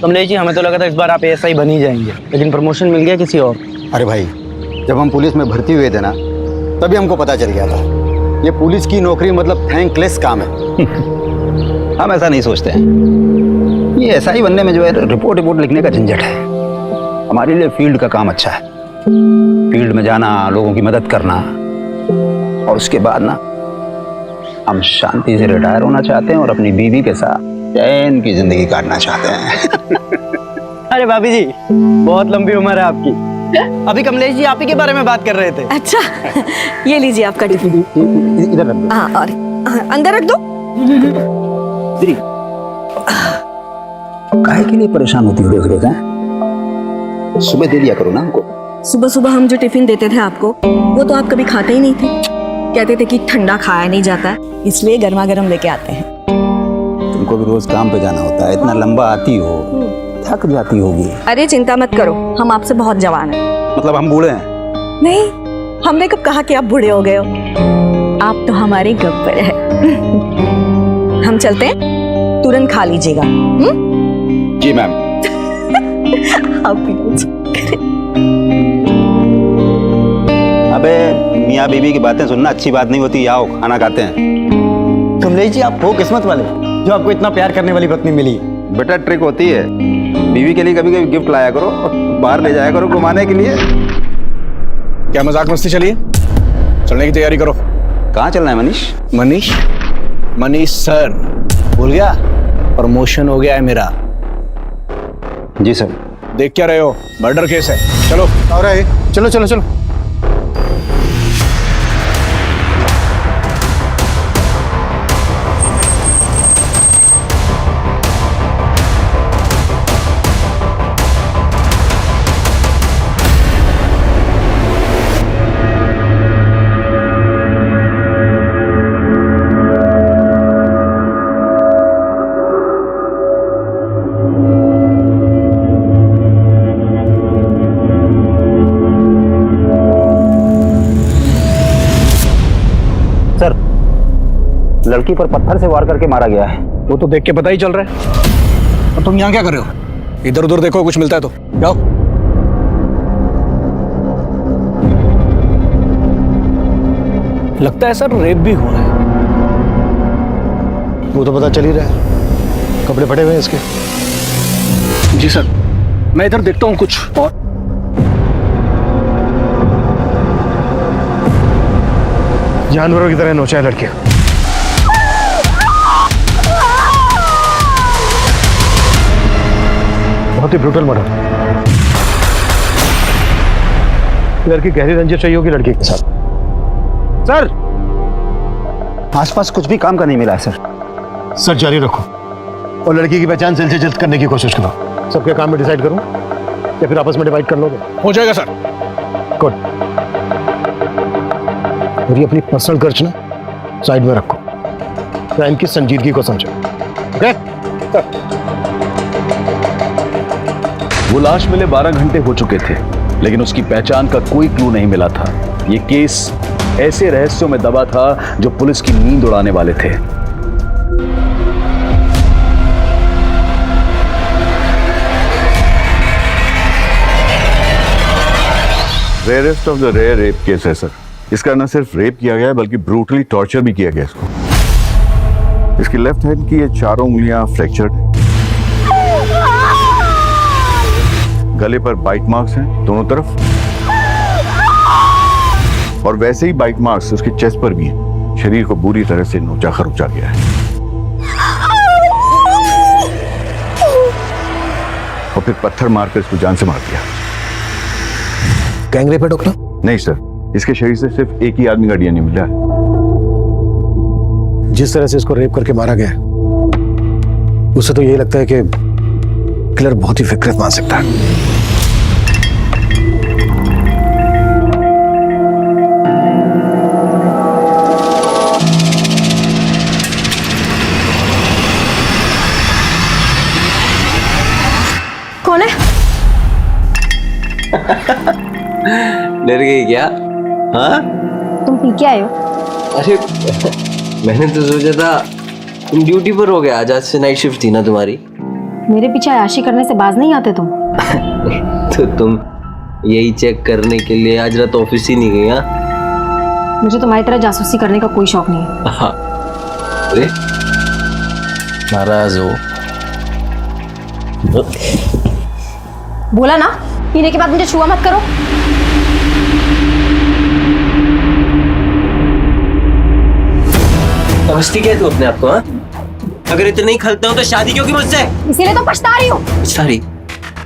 कमलेश जी, हमें तो लगा था इस बार आप एएसआई बन ही जाएंगे, लेकिन प्रमोशन मिल गया किसी और। अरे भाई, जब हम पुलिस में भर्ती हुए थे ना, तभी हमको पता चल गया था ये पुलिस की नौकरी मतलब थैंकलेस काम है। हम ऐसा नहीं सोचते हैं। ये एसआई बनने में जो है रिपोर्ट लिखने का झंझट है। हमारे लिए फील्ड का काम अच्छा है। फील्ड में जाना, लोगों की मदद करना, और उसके बाद ना हम शांति से रिटायर होना चाहते हैं और अपनी बीवी के साथ चैन की जिंदगी काटना चाहते हैं। अरे भाभी जी, बहुत लंबी उम्र है आपकी। अभी कमलेश जी आप ही के बारे में बात कर रहे थे। अच्छा, ये लीजिए आपका टिफिन। इधर रख दो। हाँ, और अंदर रख दो। काहे के लिए परेशान होती हो रोज रोज? हैं? सुबह दे दिया करो ना हमको। सुबह सुबह हम जो टिफिन देते थे आपको, वो तो आप कभी खाते ही नहीं थे। कहते थे कि ठंडा खाया नहीं जाता, इसलिए गर्मा गर्म लेके आते हैं। तुमको भी रोज काम पे जाना होता है, इतना लंबा आती हो, थक जाती होगी। अरे चिंता मत करो, हम आपसे बहुत जवान हैं। मतलब हम बूढ़े हैं? नहीं, हमने कब कहा कि आप बूढ़े हो गए हो। आप तो हमारे गब्बर हैं। हम चलते हैं, तुरंत खा लीजिएगा। जी मैम। आप भी लीजिए। अबे मियाँ बीवी की बातें सुनना अच्छी बात नहीं होती। आओ खाना खाते हैं। कमलेश जी, आप हो किस्मत वाले जो आपको इतना प्यार करने वाली पत्नी मिली। बेटा ट्रिक होती है, बीवी के लिए कभी कभी गिफ्ट लाया करो और बाहर ले जाया करो घुमाने के लिए। क्या मजाक मस्ती चलिए, चलने की तैयारी करो। कहाँ चलना है मनीष? मनीष सर, भूल गया? प्रमोशन हो गया है मेरा। जी सर। देख क्या रहे हो, मर्डर केस है। चलो। और चलो चलो चलो। सर, लड़की पर पत्थर से वार करके मारा गया है। वो तो देख के पता ही चल रहा है। और तुम यहाँ क्या कर रहे हो? इधर उधर देखो, कुछ मिलता है तो जाओ। लगता है सर रेप भी हुआ है। वो तो पता चल ही रहा है, कपड़े फटे हुए हैं इसके। जी सर, मैं इधर देखता हूँ कुछ। और जानवरों की तरह नोचा है लड़के। बहुत ही ब्रूटल मर्डर। लड़की गहरी रंजिश रही होगी लड़की के साथ। सर, आसपास कुछ भी काम का नहीं मिला है सर। सर जारी रखो और लड़की की पहचान जल्द से जल्द करने की कोशिश करो। सबके काम में डिसाइड करूं या फिर आपस में डिवाइड कर लोगे? हो जाएगा सर। गुड। और ये अपनी पर्सनल खर्च ना साइड में रखो, क्राइम की संजीदगी को समझो। ओके? वो लाश मिले 12 घंटे हो चुके थे, लेकिन उसकी पहचान का कोई क्लू नहीं मिला था। ये केस ऐसे रहस्यों में दबा था जो पुलिस की नींद उड़ाने वाले थे। Rarest of the rare rape case है सर। इसका न सिर्फ रेप किया गया है बल्कि ब्रूटली टॉर्चर भी किया गया इसको। इसकी लेफ्ट हैंड की ये चारों उंगलियां फ्रैक्चर्ड, गले पर बाइट मार्क्स हैं दोनों तरफ, और वैसे ही बाइट मार्क्स उसके चेस्ट पर भी हैं। शरीर को बुरी तरह से नोचा खरोचा गया है और फिर पत्थर मारकर इसको जान से मार दिया। गैंग रेप है डॉक्टर? नहीं सर, इसके शरीर से सिर्फ एक ही आदमी का डीएनए मिला है। जिस तरह से इसको रेप करके मारा गया उससे तो यही लगता है कि किलर बहुत ही विकृत मानसिकता है। कौन है? डर गई क्या? हाँ, तुम पी के आए हो? अरे मैंने तो सोचा था तुम ड्यूटी पर हो गया आज से नाइट शिफ्ट थी ना तुम्हारी। मेरे पीछे आयाशी करने से बाज नहीं आते तुम। तो तुम यही चेक करने के लिए आज रात ऑफिस ही नहीं गई? हाँ, मुझे तुम्हारी तरह जासूसी करने का कोई शौक नहीं है। हाँ। अरे नाराज हो? बोला ना, पीने के बाद मुझे छुआ मत करो। समझती क्या तू अपने आप को? हाँ, अगर इतने ही खलते हो तो शादी क्यों की मुझसे? इसीलिए तो पछता रही हूँ। सारी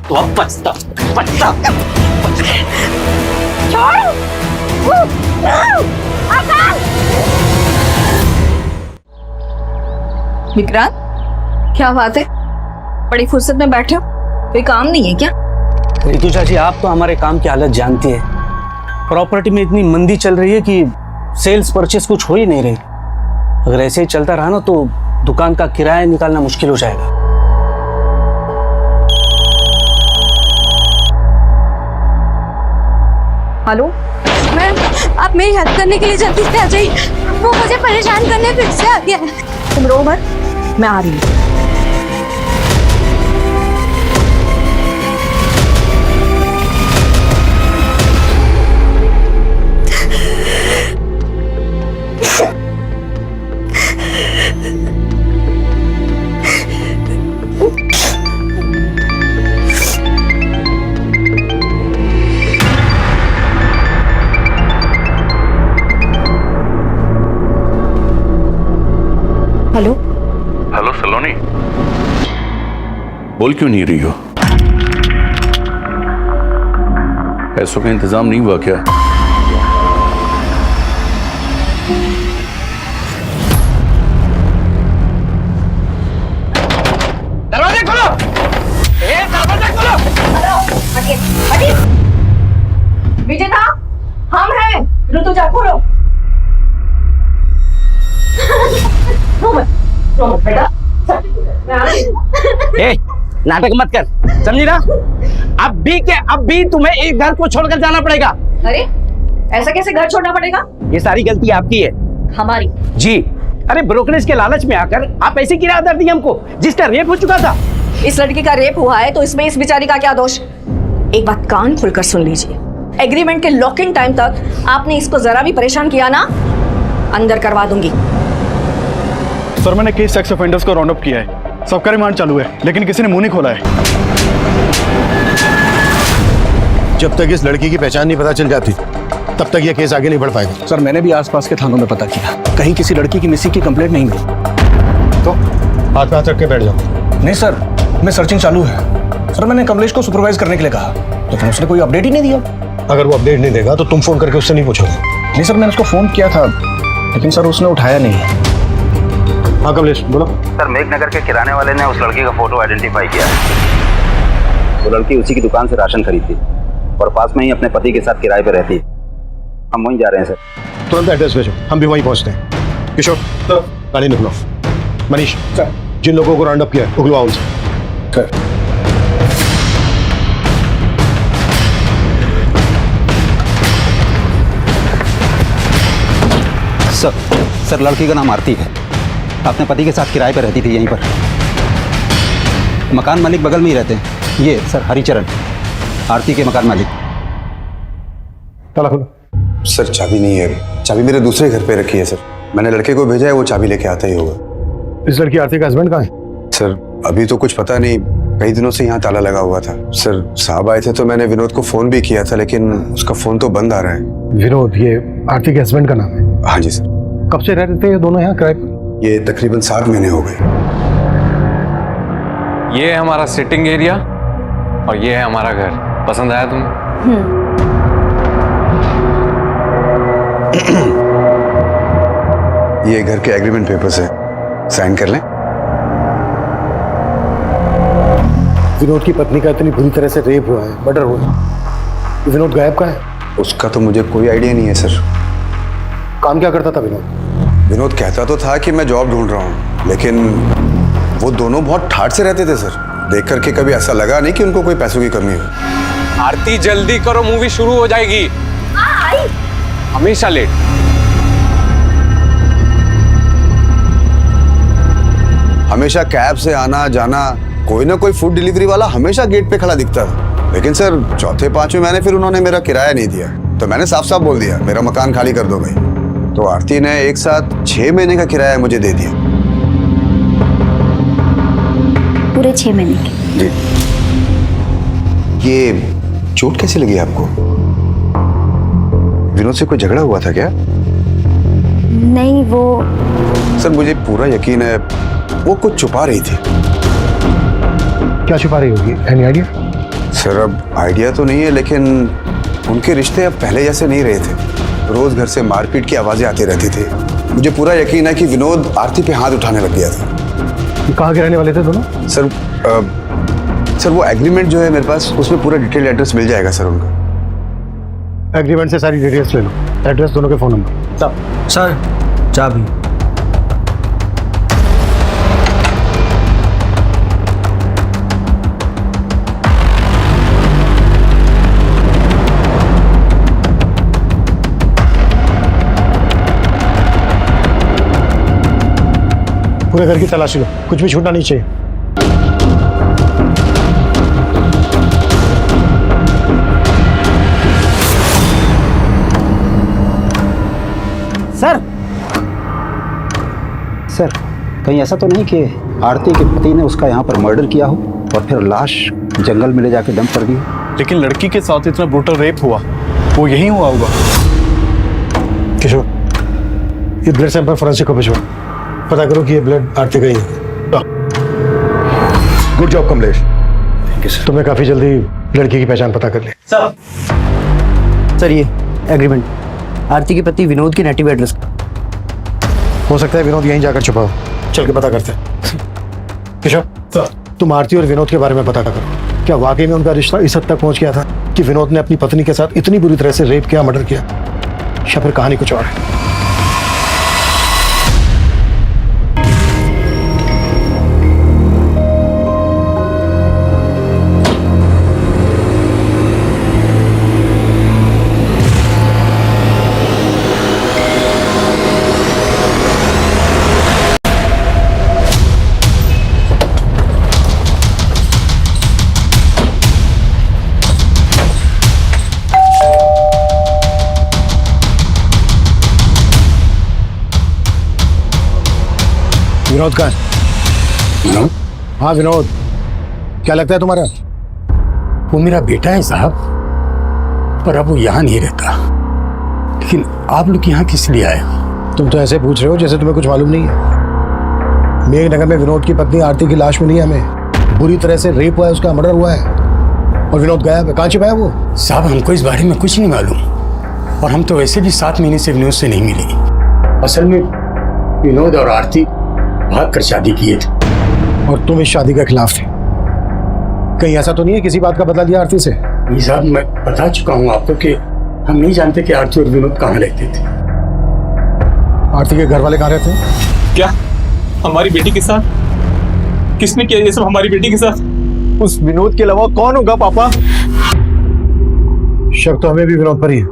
तो अब पछता पछता। विक्रांत, क्या बात है? बड़ी फुर्सत में बैठे हो, कोई काम नहीं है क्या? रितु चाची, आप तो हमारे काम की हालत जानती है। प्रॉपर्टी में इतनी मंदी चल रही है कि सेल्स परचेस कुछ हो ही नहीं रही। अगर ऐसे ही चलता रहा ना तो दुकान का किराया निकालना मुश्किल हो जाएगा। हेलो मैम, आप मेरी हेल्प करने के लिए जल्दी से आ जाइए। वो मुझे परेशान करने फिर से आ गया है। तुम रो मत, मैं आ रही हूँ। हेलो हेलो सलोनी, बोल क्यों नहीं रही हो? पैसों का इंतजाम नहीं हुआ क्या? दरवाजे खोलो! दरवाजा खोलो! विजेता, हम हैं। ऋतुजा, खोलो। बेटा, नाटक मत कर, समझी ना? अब भी तुम्हें एक घर को छोड़कर जाना पड़ेगा। अरे ऐसा कैसे घर छोड़ना पड़ेगा? ये सारी गलती आपकी है। हमारी? जी। अरे ब्रोकरेज के लालच में आकर आप ऐसी किराया दर दी हमको, जिसका रेप हो चुका था। इस लड़की का रेप हुआ है तो इसमें इस बेचारी का क्या दोष? एक बात कान खोलकर सुन लीजिए, एग्रीमेंट के लॉकिंग टाइम तक आपने इसको जरा भी परेशान किया ना, अंदर करवा दूंगी। सर, मैंने केस सेक्स ऑफेंडर्स को राउंड अप किया है। सबका रिमांड चालू है, लेकिन किसी ने मुंह नहीं खोला है। जब तक इस लड़की की पहचान नहीं पता चल जाती, तब तक यह केस आगे नहीं बढ़ पाएगा। सर, मैंने भी आसपास के थानों में पता किया, कहीं किसी लड़की की मिसिंग की कंप्लेंट नहीं मिली। तो हाथ पे हाथ रख के बैठ जाओ। नहीं सर, मैं सर्चिंग चालू है। सर, मैंने कमलेश को सुपरवाइज करने के लिए कहा, लेकिन उसने कोई अपडेट ही नहीं दिया। अगर वो अपडेट नहीं देगा तो तुम फोन करके उससे नहीं पूछोगे? नहीं सर, मैंने उसको फोन किया था, लेकिन सर उसने उठाया नहीं। हाँ कमलेश, बोलो। सर, मेघनगर के किराने वाले ने उस लड़की का फोटो आइडेंटिफाई किया। वो लड़की उसी की दुकान से राशन खरीदती और पास में ही अपने पति के साथ किराए पर रहती। हम वहीं जा रहे हैं सर। तुरंत एड्रेस भेजो, हम भी वहीं पहुंचते हैं। किशोर, गाड़ी निकलो। मनीष, जिन लोगों को राउंड अप किया है उगलवाओ उनसे। सर, लड़की का नाम आरती है। अपने पति के साथ किराए पर रहती थी यहीं पर। मकान मालिक बगल में ही रहते हैं। ये सर हरिचरण, आरती के मकान मालिक। ताला खोलो। सर, चाबी नहीं है। चाबी मेरे दूसरे घर पे रखी है सर। मैंने लड़के को भेजा है, वो चाबी लेके आता ही होगा। इस लड़की आरती का हस्बैंड कहाँ है? सर, अभी तो कुछ पता नहीं। कई दिनों से यहाँ ताला लगा हुआ था। सर, साहब आए थे तो मैंने विनोद को फोन भी किया था, लेकिन उसका फोन तो बंद आ रहा है। विनोद, ये आरती के हस्बैंड का नाम है? हाँ जी सर। कब से रहते थे ये दोनों यहाँ किराए पर? ये तकरीबन 7 महीने हो गए। ये है हमारा सिटिंग एरिया और ये है हमारा घर। पसंद आया तुम्हें? ये घर के एग्रीमेंट पेपर्स है, साइन कर लें। विनोद की पत्नी का इतनी बुरी तरह से रेप हुआ है, मर्डर हुआ है। विनोद गायब कहाँ है? उसका तो मुझे कोई आइडिया नहीं है सर। काम क्या करता था विनोद? विनोद कहता तो था कि मैं जॉब ढूंढ रहा हूँ, लेकिन वो दोनों बहुत ठाठ से रहते थे सर। देख करके कभी ऐसा लगा नहीं कि उनको कोई पैसों की कमी हो। आरती जल्दी करो, मूवी शुरू हो जाएगी। हमेशा लेट। हमेशा कैब से आना जाना, कोई ना कोई फूड डिलीवरी वाला हमेशा गेट पे खड़ा दिखता था। लेकिन सर चौथे पांचवें महीने फिर उन्होंने मेरा किराया नहीं दिया, तो मैंने साफ साफ बोल दिया मेरा मकान खाली कर दो भाई। तो आरती ने एक साथ 6 महीने का किराया मुझे दे दिया। पूरे 6 महीने के? जी। ये चोट कैसे लगी आपको? विनोद से कोई झगड़ा हुआ था क्या? नहीं, वो सर मुझे पूरा यकीन है वो कुछ छुपा रही थी। क्या छुपा रही होगी? Any idea? सर अब आइडिया तो नहीं है, लेकिन उनके रिश्ते अब पहले जैसे नहीं रहे थे। रोज घर से मारपीट की आवाजें आती रहती थी। मुझे पूरा यकीन है कि विनोद आरती पे हाथ उठाने लग गया था। ये कहाँ के रहने वाले थे दोनों? सर वो एग्रीमेंट जो है मेरे पास, उसमें पूरा डिटेल एड्रेस मिल जाएगा सर उनका। एग्रीमेंट से सारी डिटेल्स ले लो, एड्रेस, दोनों के फोन नंबर। सर चाबी। पूरे घर की तलाशी लो, कुछ भी छूटना नहीं चाहिए। सर सर, कहीं ऐसा तो नहीं कि आरती के पति ने उसका यहाँ पर मर्डर किया हो और फिर लाश जंगल में ले जाके डंप कर दी हो? लेकिन लड़की के साथ इतना ब्रूटल रेप हुआ, वो यहीं हुआ होगा। किशोर, ये ब्लड सैंपल फोरेंसिक को भिजवा, पता करो कि ये ब्लड आरती का ही है। गुड जॉब कमलेश, तुमने काफी जल्दी लड़की की पहचान पता कर ली। सर ये एग्रीमेंट आरती के पति विनोद के नेटिव एड्रेस का। हो सकता है विनोद यहीं जाकर छुपा हो, चल के पता करते हैं। किशोर, तुम आरती और विनोद के बारे में पता करो। क्या वाकई में उनका रिश्ता इस हद तक पहुंच गया था कि विनोद ने अपनी पत्नी के साथ इतनी बुरी तरह से रेप किया, मर्डर किया, या फिर कहानी कुछ और है? विनोद कहाँ है? हाँ विनोद, क्या लगता है तुम्हारा? वो मेरा बेटा है साहब, पर अब वो यहाँ नहीं रहता। लेकिन आप लोग यहाँ किस लिए आए? तुम तो ऐसे पूछ रहे हो जैसे तुम्हें कुछ मालूम नहीं है। मेघनगर में विनोद की पत्नी आरती की लाश मिली है हमें, बुरी तरह से रेप हुआ है, उसका मर्डर हुआ है और विनोद गायब है। कहाँ छिपा है वो? साहब हमको इस बारे में कुछ नहीं मालूम, और हम तो वैसे भी 7 महीने से विनोद से नहीं मिले। असल में विनोद और आरती भाग कर शादी किए थे और तुम इस शादी के खिलाफ थे। कहीं ऐसा तो नहीं है किसी बात का बदला लिया आरती से? नहीं साहब, मैं बता चुका हूँ आपको कि हम नहीं जानते कि आरती और विनोद कहाँ रहते थे। आरती के घर वाले कहाँ रहते हैं? क्या हमारी बेटी के साथ? किसने किया ये सब हमारी बेटी के साथ? उस विनोद के अलावा कौन होगा पापा? शक तो हमें भी विनोद पर ही है।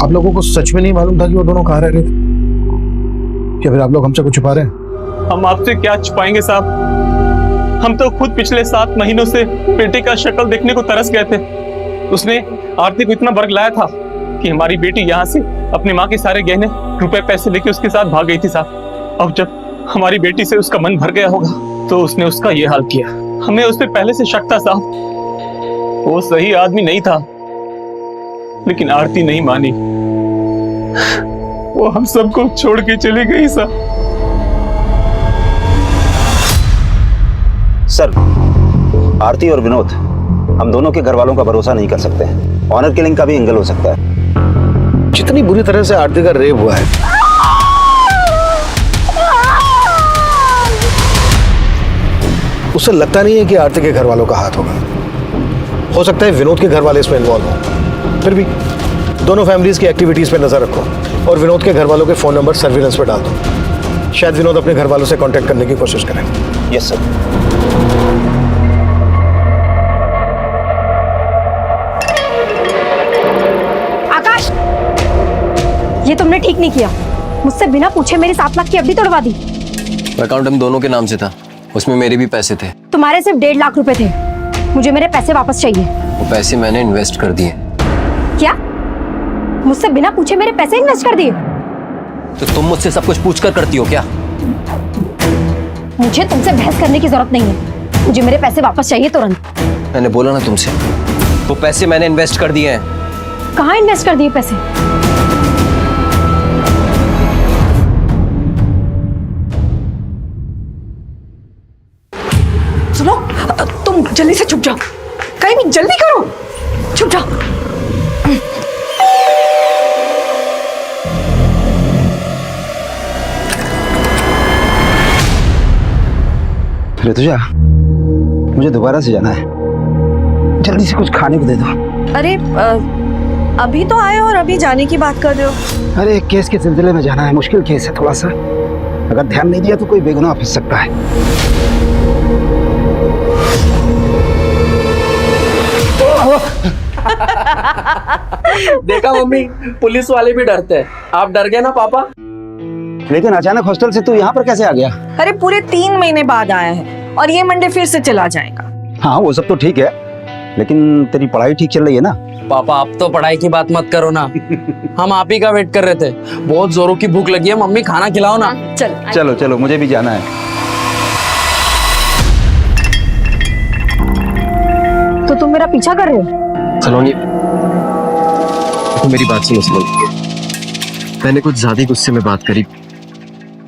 आप लोगों को सच में नहीं मालूम था कि वो दोनों कहाँ रह रहे थे? क्या फिर आप लोग हमसे कुछ छुपा रहे हैं? हम आपसे क्या छुपाएंगे साहब? हम तो खुद पिछले 7 महीनों से बेटे का शक्ल देखने को तरस गए थे। उसने आरती को इतना बर्ग लाया था कि हमारी बेटी यहाँ से अपनी माँ के सारे गहने, रुपए, पैसे लेके उसके साथ भाग गई थी साहब। अब जब हमारी बेटी से उसका मन भर गया होगा तो उसने उसका ये हाल किया। हमें उस पर पहले से शक था साहब, वो सही आदमी नहीं था, लेकिन आरती नहीं मानी। वो हम सबको छोड़ के चली गई साहब। सर, आरती और विनोद, हम दोनों के घर वालों का भरोसा नहीं कर सकते। ऑनर किलिंग का भी एंगल हो सकता है। जितनी बुरी तरह से आरती का रेप हुआ है, उससे लगता नहीं है कि आरती के घर वालों का हाथ होगा। हो सकता है विनोद के घर वाले इसमें इन्वॉल्व हो। फिर भी दोनों फैमिलीज की एक्टिविटीज पे नजर रखो और विनोद के घर वालों के फोन नंबर सर्विलेंस पे डाल दो। शायद विनोद अपने घर वालों से कांटेक्ट करने की कोशिश करें। Yes sir. आकाश, ये तुमने ठीक नहीं किया। मुझसे बिना पूछे मेरी 7 लाख की एफडी तोड़वा दी। अकाउंट हम दोनों के नाम से था, उसमें मेरे भी पैसे थे। तुम्हारे सिर्फ 1.5 लाख रुपए थे। मुझे मेरे पैसे वापस चाहिए। वो पैसे मैंने इन्वेस्ट कर दिए। क्या? मुझसे बिना पूछे मेरे पैसे इन्वेस्ट कर दिए? तो तुम मुझसे सब कुछ पूछकर करती हो क्या? मुझे तुमसे बहस करने की जरूरत नहीं है। मुझे मेरे पैसे वापस चाहिए तुरंत। मैंने बोला ना तुमसे, वो पैसे मैंने इन्वेस्ट कर दिए हैं। कहाँ इन्वेस्ट कर दिए पैसे? सुनो, तुम जल्दी से छुप जाओ, कहीं भी जल्दी करो, छुप जाओ। ऋतुजा, मुझे दोबारा से जाना है, जल्दी से कुछ खाने को दे दो। अरे अभी तो आए और अभी जाने की बात कर रहे हो? अरे एक केस के सिलसिले में जाना है, मुश्किल केस है थोड़ा सा, अगर ध्यान नहीं दिया तो कोई बेगुनाह फंस सकता है। देखा मम्मी, पुलिस वाले भी डरते हैं। आप डर गए ना पापा? लेकिन अचानक हॉस्टल से तू यहाँ पर कैसे आ गया? अरे पूरे 3 महीने बाद आया है और ये मंडे फिर से चला जाएगा। हाँ वो सब तो ठीक है, लेकिन तेरी पढ़ाई ठीक चल रही है ना? पापा आप तो पढ़ाई की बात मत करो ना, हम आप ही का वेट कर रहे थे। बहुत जोरों की भूख लगी है, मम्मी खाना खिलाओ ना। चलो चलो, मुझे भी जाना है। तो तुम मेरा पीछा कर रहे हो? सलोनी, तो मेरी बात सुनो सलोनी, मैंने कुछ ज्यादा ही गुस्से में बात करी।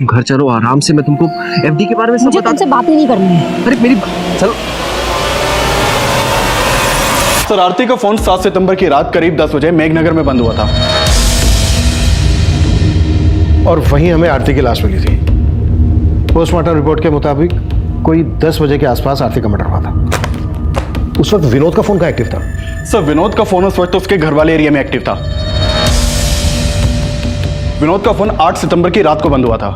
घर चलो आराम से, मैं तुमको एफडी के बारे में सब मुझे बता। तुमसे बात ही नहीं करनी है। अरे मेरी चलो। सर, आरती का फोन 7 सितंबर की रात करीब 10 बजे मेघनगर में बंद हुआ था और वहीं हमें आरती की लाश मिली थी। पोस्टमार्टम रिपोर्ट के मुताबिक कोई 10 बजे के आसपास आरती का मर्डर हुआ था। उस वक्त विनोद का फोन का एक्टिव था? सर, विनोद का फोन उस वक्त उसके घर वाले एरिया में एक्टिव था। विनोद का फोन 8 सितंबर की रात को बंद हुआ था।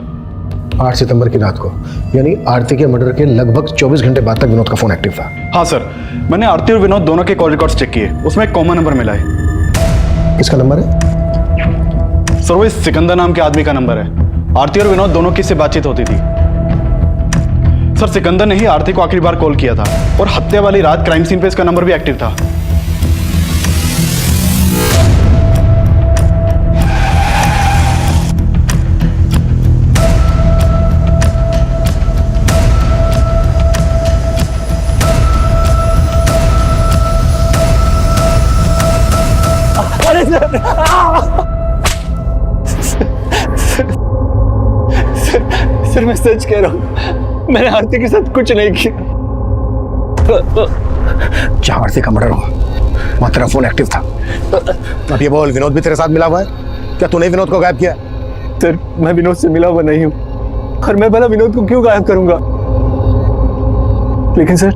8 सितंबर की रात को, यानी आरती के मर्डर के लगभग 24 घंटे बाद तक विनोद का फोन एक्टिव था। हाँ सर, मैंने आरती और विनोद दोनों के कॉल रिकॉर्ड्स चेक किए, उसमें एक कॉमन नंबर मिला है। किसका नंबर है? सर, वो इस सिकंदर नाम के आदमी का नंबर है। आरती और विनोद दोनों की इससे बातचीत होती थी। सर, सिकंदर ने ही आरती को आखिरी बार कॉल किया था और हत्या वाली रात क्राइम सीन पे इसका नंबर भी एक्टिव था। सर, मैं सच कह रहा हूँ, मैंने आरती के साथ कुछ नहीं किया। जहां आरती का मर्डर हुआ वहां तेरा फोन एक्टिव था। अब ये बोल, विनोद भी तेरे साथ मिला हुआ है? क्या तूने विनोद को गायब किया? सर, मैं विनोद से मिला हुआ नहीं हूँ और मैं भला विनोद को क्यों गायब करूंगा? लेकिन सर,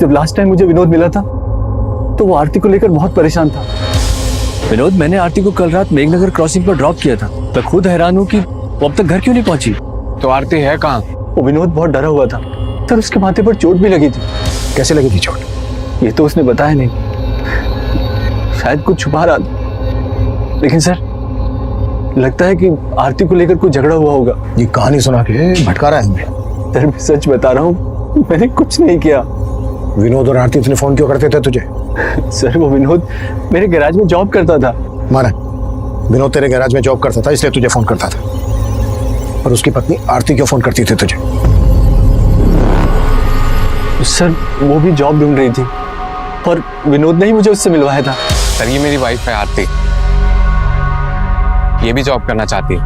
जब लास्ट टाइम मुझे विनोद मिला था तो वो आरती को लेकर बहुत परेशान था। विनोद, मैंने आरती को कल रात मेघनगर क्रॉसिंग पर ड्रॉप किया था। मैं खुद हैरान हूँ कि वो अब तक घर क्यों नहीं पहुंची। तो आरती है कहाँ? वो विनोद बहुत डरा हुआ था सर, उसके माथे पर चोट भी लगी थी। कैसे लगी थी चोट? ये तो उसने बताया नहीं, शायद कुछ छुपा रहा था। लेकिन सर, लगता है कि आरती को लेकर कोई झगड़ा हुआ होगा। ये कहानी सुना के भटका रहा है हमें। सर, मैं सच बता रहा हूँ, मैंने कुछ नहीं किया। विनोद और आरती इतने फोन क्यों करते थे तुझे? सर, वो विनोद मेरे गैराज में जॉब करता था। माना, विनोद तेरे गैराज में जॉब करता था इसलिए तुझे फोन करता था, और उसकी पत्नी आरती क्यों फोन करती थी तुझे? सर, वो भी जॉब ढूंढ रही थी और विनोद ने ही मुझे उससे मिलवाया था। सर, ये मेरी वाइफ है आरती, ये भी जॉब करना चाहती है।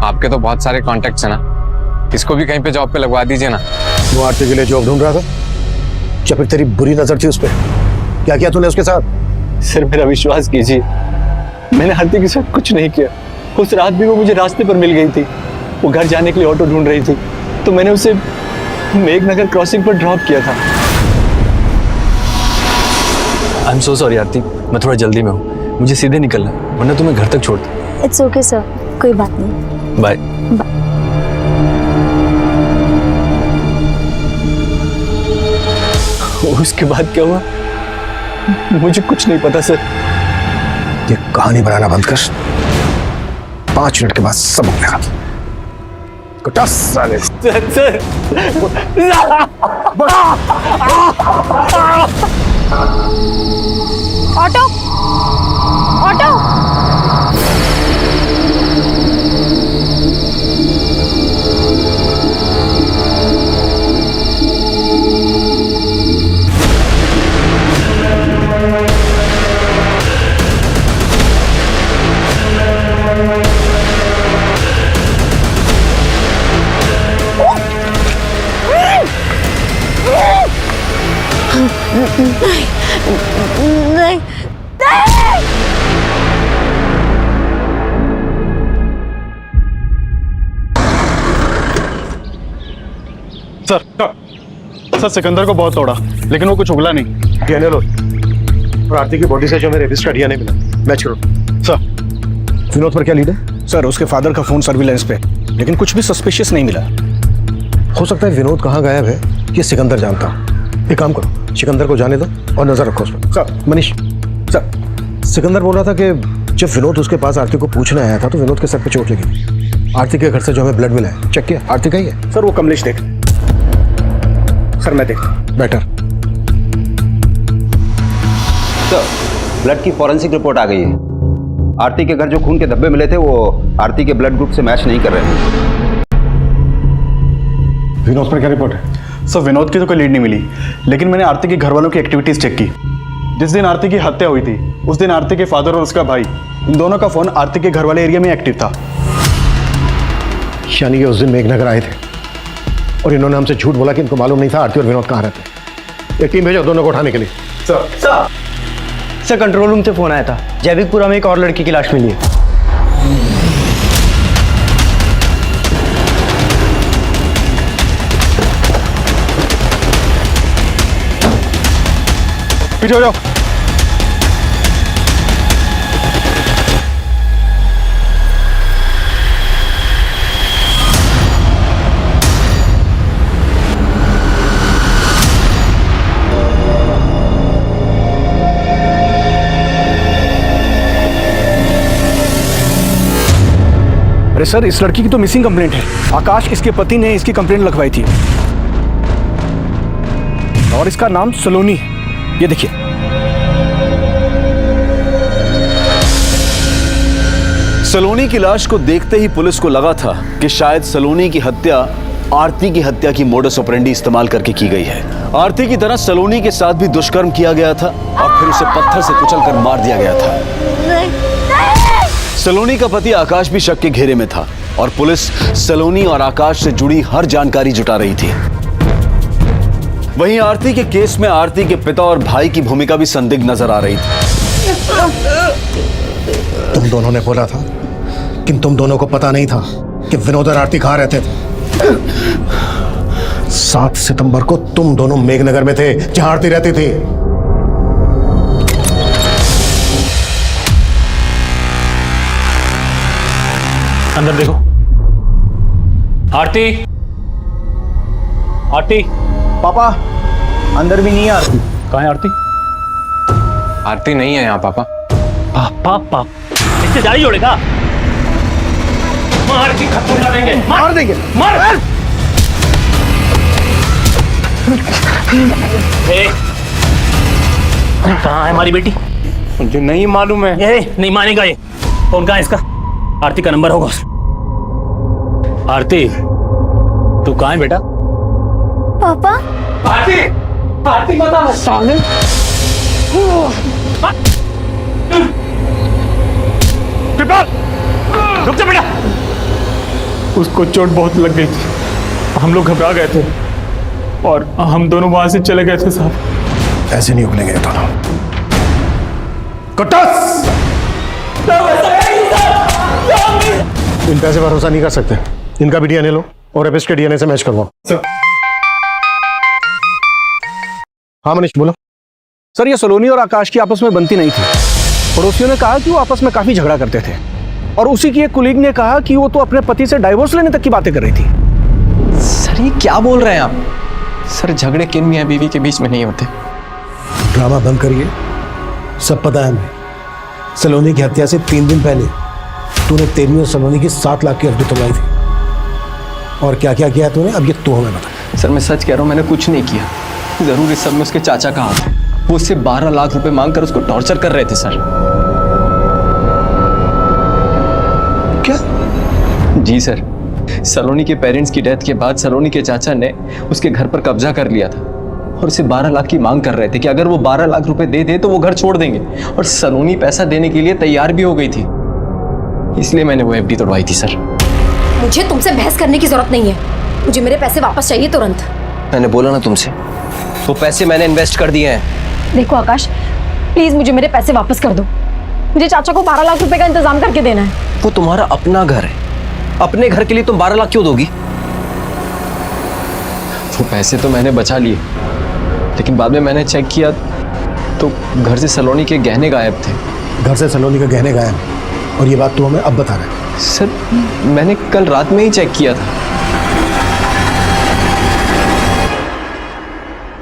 आपके तो बहुत सारे कॉन्टेक्ट्स हैं ना, इसको भी कहीं पे जॉब पे लगवा दीजिए ना। वो आरती के लिए जॉब ढूंढ रहा था या फिर तेरी बुरी नजर थी उस पर? क्या किया तूने उसके साथ? सर, मेरा विश्वास कीजिए, मैंने आरती के साथ कुछ नहीं किया। उस रात भी वो मुझे रास्ते पर मिल गई थी। वो घर जाने के लिए ऑटो ढूंढ रही थी तो मैंने उसे मेघनगर क्रॉसिंग पर ड्रॉप किया था। आई एम सो सॉरी आरती, मैं थोड़ा जल्दी में हूँ, मुझे सीधे निकलना है, वरना तुम्हें घर तक छोड़ दूँ। इट्स ओके सर, कोई बात नहीं। बाय। उसके बाद क्या हुआ मुझे कुछ नहीं पता सर। ये कहानी बनाना बंद कर, 5 मिनट के बाद सब हो गया। ऑटो ऑटो नहीं सर सिकंदर को बहुत तोड़ा लेकिन वो कुछ उगला नहीं। डीएनए लो। और आरती की बॉडी से जो मेरे रेबिस का डीएनए मिला, मैच करो। सर विनोद पर क्या लीड है? सर उसके फादर का फोन सर्विलेंस पे, लेकिन कुछ भी सस्पिशियस नहीं मिला। हो सकता है विनोद कहाँ गायब है ये सिकंदर जानता। एक काम करो, सिकंदर को जाने दो और नजर रखो उस पर। सर मनीष सर, सिकंदर बोल रहा था कि जब विनोद उसके पास आरती को पूछने आया था तो विनोद के सर पे चोट लगी। आरती के घर से जो हमें ब्लड मिला है चेक किया, आरती का ही है। सर वो कमलेश देख। सर मैं देखता। बेटर। सर ब्लड की फॉरेंसिक रिपोर्ट आ गई है। आरती के घर जो खून के धब्बे मिले थे वो आरती के ब्लड ग्रुप से मैच नहीं कर रहे हैं। विनोद पर क्या रिपोर्ट है? सर विनोद की तो कोई लीड नहीं मिली, लेकिन मैंने आरती के घर वालों की एक्टिविटीज चेक की। जिस दिन आरती की हत्या हुई थी उस दिन आरती के फादर और उसका भाई, इन दोनों का फोन आरती के घर वाले एरिया में एक्टिव था। यानी कि उस दिन मेघनगर आए थे और इन्होंने हमसे झूठ बोला कि इनको मालूम नहीं था आरती और विनोद कहाँ रहते। एक टीम भेजो दोनों को उठाने के लिए। सर कंट्रोल रूम से फोन आया था, जैविकपुरा में एक और लड़की की लाश मिली है। पीछे हो जाओ। अरे सर इस लड़की की तो मिसिंग कंप्लेंट है। आकाश इसके पति ने इसकी कंप्लेंट लिखवाई थी और इसका नाम सलोनी है। ये देखिए। सलोनी की लाश को देखते ही पुलिस को लगा था कि शायद सलोनी की हत्या आरती की हत्या की मोडस ऑपरेंडी इस्तेमाल करके की गई है। आरती की तरह सलोनी के साथ भी दुष्कर्म किया गया था और फिर उसे पत्थर से कुचलकर मार दिया गया था। सलोनी का पति आकाश भी शक के घेरे में था और पुलिस सलोनी और आकाश से जुड़ी हर जानकारी जुटा रही थी। वहीं आरती के केस में आरती के पिता और भाई की भूमिका भी संदिग्ध नजर आ रही थी। तुम दोनों ने बोला था कि तुम दोनों को पता नहीं था कि विनोद और आरती कहाँ रहते थे। 7 सितंबर को तुम दोनों मेघनगर में थे जहां आरती रहती थी। अंदर देखो। आरती, आरती। पापा अंदर भी नहीं है आरती। कहाँ है आरती? आरती नहीं है यहाँ पापा। पापा इससे जारी जोड़ेगा? मार के खत्म कर देंगे। मार देंगे। मार। कहाँ है हमारी बेटी? मुझे नहीं मालूम है। ये नहीं मानेगा ये। फोन कहाँ है इसका? आरती का नंबर होगा। आरती तू कहाँ है बेटा? पापा। आरती, आरती बता। साले रुक जा बेटा। उसको चोट बहुत लग गई थी, हम लोग घबरा गए थे और हम दोनों वहां से चले गए थे साहब। ऐसे नहीं उगलेंगे दोनों। कटस! इन पैसे भरोसा नहीं कर सकते। इनका भी डीएनए लो और एपिस के डीएनए से मैच करवाओ। हाँ मनीष बोलो। सर ये सलोनी और आकाश की आपस में बनती नहीं थी। पड़ोसियों ने कहा कि वो आपस में काफी झगड़ा करते थे और उसी की एक कुलीग ने कहा कि वो तो अपने पति से डाइवोर्स लेने तक की बातें कर रही थी। सर ये क्या बोल रहे हैं आप? सर झगड़े किन मियां बीवी के बीच में नहीं होते। ड्रामा बंद करिए। सब पता है हमें। सलोनी की हत्या से 3 दिन पहले तूने तेरी और सलोनी की 7 लाख की एफडी तोड़वाई थी और क्या क्या किया तूने, अब ये तू हमें बता। सर मैं सच कह रहा हूँ, मैंने कुछ नहीं किया। जरूर इस सब में उसके चाचा का हाथ है। वो उससे 12 लाख रुपए मांग कर उसको टॉर्चर कर रहे थे सर। क्या? जी सर, सलोनी के पेरेंट्स की डेथ के बाद सलोनी के चाचा ने उसके घर पर कब्जा कर लिया था और उसे 12 लाख की मांग कर रहे थे कि अगर वो 12 लाख रुपए दे दे तो वो घर छोड़ देंगे। और सलोनी पैसा देने के लिए तैयार भी हो गई थी, इसलिए मैंने वो एफडी तोड़वाई थी सर। मुझे तुमसे बहस करने की जरूरत नहीं है, मुझे मेरे पैसे वापस चाहिए तुरंत। मैंने बोला ना तुमसे, वो पैसे मैंने इन्वेस्ट कर दिए हैं। देखो आकाश, प्लीज मुझे मेरे पैसे वापस कर दो। मुझे चाचा को 12 लाख रुपए का इंतजाम करके देना है। वो तुम्हारा अपना घर है, अपने घर के लिए तुम 12 लाख क्यों दोगी? वो पैसे तो मैंने बचा लिए, लेकिन बाद में मैंने चेक किया तो घर से सलोनी के गहने गायब थे। घर से सलोनी के गहने गायब, और ये बात तू हमें अब बता रहा है? सर मैंने कल रात में ही चेक किया था।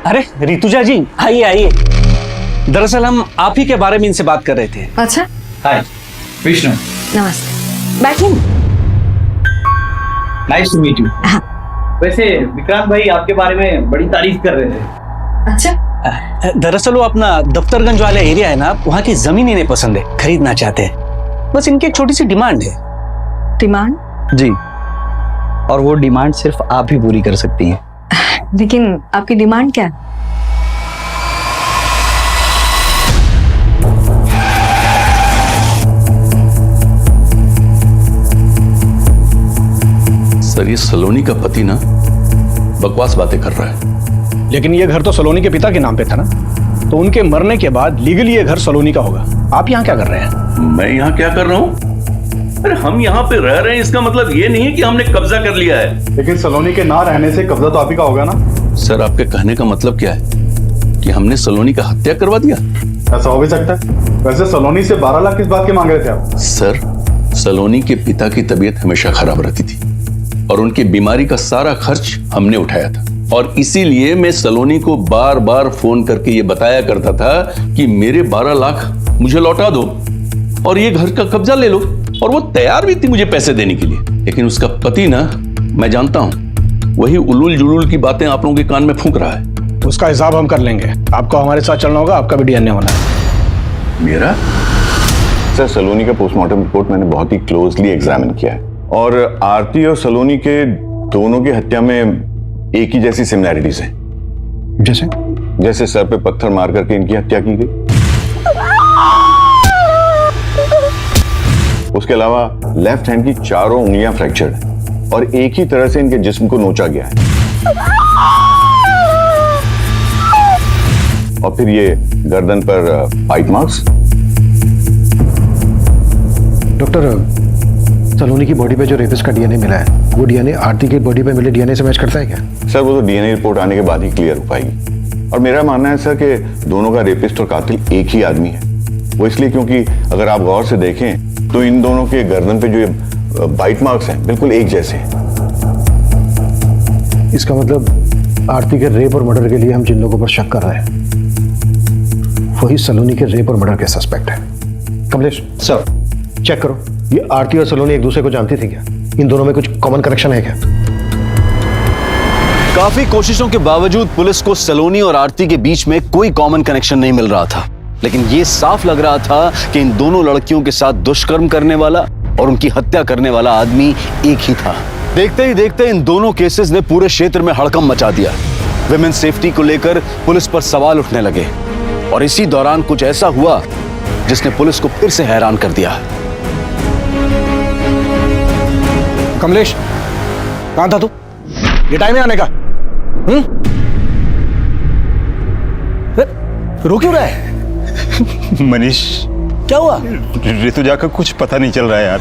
अरे ऋतुजा जी, आइए आइए। दरअसल हम आप ही के बारे में इनसे बात कर रहे थे। अच्छा, हाय विष्णु, नमस्ते, बैठिए। Nice to meet you. वैसे विक्रांत भाई आपके बारे में बड़ी तारीफ कर रहे थे। अच्छा, दरअसल वो अपना दफ्तरगंज वाला एरिया है ना, वहाँ की जमीन इन्हें पसंद है, खरीदना चाहते हैं। बस इनकी एक छोटी सी डिमांड है। डिमांड? जी, और वो डिमांड सिर्फ आप ही पूरी कर सकती हैं। लेकिन आपकी डिमांड क्या है? सर ये सलोनी का पति ना बकवास बातें कर रहा है। लेकिन ये घर तो सलोनी के पिता के नाम पे था ना, तो उनके मरने के बाद लीगली ये घर सलोनी का होगा। आप यहाँ क्या कर रहे हैं? मैं यहाँ क्या कर रहा हूँ? अरे हम यहाँ पे रह रहे हैं, इसका मतलब ये नहीं है कि हमने कब्जा कर लिया है। लेकिन सलोनी के ना रहने से कब्जा तो आप ही का होगा ना? सर आपके कहने का मतलब क्या है कि हमने सलोनी का हत्या करवा दिया? ऐसा हो भी सकता है। वैसे सलोनी से 12 लाख किस बात के मांग रहे थे आप? सर सलोनी के पिता की तबीयत हमेशा खराब रहती थी और उनकी बीमारी का सारा खर्च हमने उठाया था, और इसीलिए मैं सलोनी को बार बार फोन करके ये बताया करता था कि मेरे 12 लाख मुझे लौटा दो और ये घर का कब्जा ले लो, और वो तैयार भी थी मुझे पैसे देने के लिए। लेकिन उसका पति ना, मैं जानता हूं, वही उलूल जुलूल की बातें आप लोगों के कान में फूंक रहा है। उसका हिसाब हम कर लेंगे। आपको हमारे साथ चलना होगा, आपका भी डीएनए होना है। मेरा? सर सलोनी का पोस्टमार्टम रिपोर्ट मैंने बहुत ही क्लोजली एग्जामिन किया है, और आरती और सलोनी के दोनों की हत्या में एक ही जैसी सिमिलैरिटीज हैं। जैसे? जैसे सर पे पत्थर मार करके इनकी हत्या की गई, उसके अलावा लेफ्ट हैंड की चारों उंगलियां फ्रैक्चर्ड है और एक ही तरह से इनके जिस्म को नोचा गया है। और फिर ये गर्दन पर बाइट मार्क्स। डॉक्टर, सलोनी की बॉडी पे जो रेपिस्ट का डीएनए मिला है, वो डीएनए आरती की बॉडी पे मिले डीएनए से मैच करता है क्या? सर वो तो डीएनए रिपोर्ट आने के बाद ही क्लियर हो पाएगी। और मेरा मानना है सर कि दोनों का रेपिस्ट और कातिल एक ही आदमी है। वो इसलिए क्योंकि अगर आप गौर से देखें तो इन दोनों के गर्दन पे जो ये बाइट मार्क्स हैं बिल्कुल एक जैसे हैं। इसका मतलब आरती के रेप और मर्डर के लिए हम जिन लोगों पर शक कर रहे हैं वही सलोनी के रेप और मर्डर के सस्पेक्ट है। कमलेश सर, चेक करो, ये आरती और सलोनी एक दूसरे को जानती थी क्या? इन दोनों में कुछ कॉमन कनेक्शन है क्या? काफी कोशिशों के बावजूद पुलिस को सलोनी और आरती के बीच में कोई कॉमन कनेक्शन नहीं मिल रहा था, लेकिन ये साफ लग रहा था कि इन दोनों लड़कियों के साथ दुष्कर्म करने वाला और उनकी हत्या करने वाला आदमी एक ही था। देखते ही देखते इन दोनों केसेस ने पूरे क्षेत्र में हड़कंप मचा दिया। विमेन सेफ्टी को लेकर पुलिस पर सवाल उठने लगे, और इसी दौरान कुछ ऐसा हुआ जिसने पुलिस को फिर से हैरान कर दिया। कमलेश, कहां था तू? ये टाइम है आने का? रो क्यों रहा है? मनीष, क्या हुआ? ऋतुजा का कुछ पता नहीं चल रहा है यार।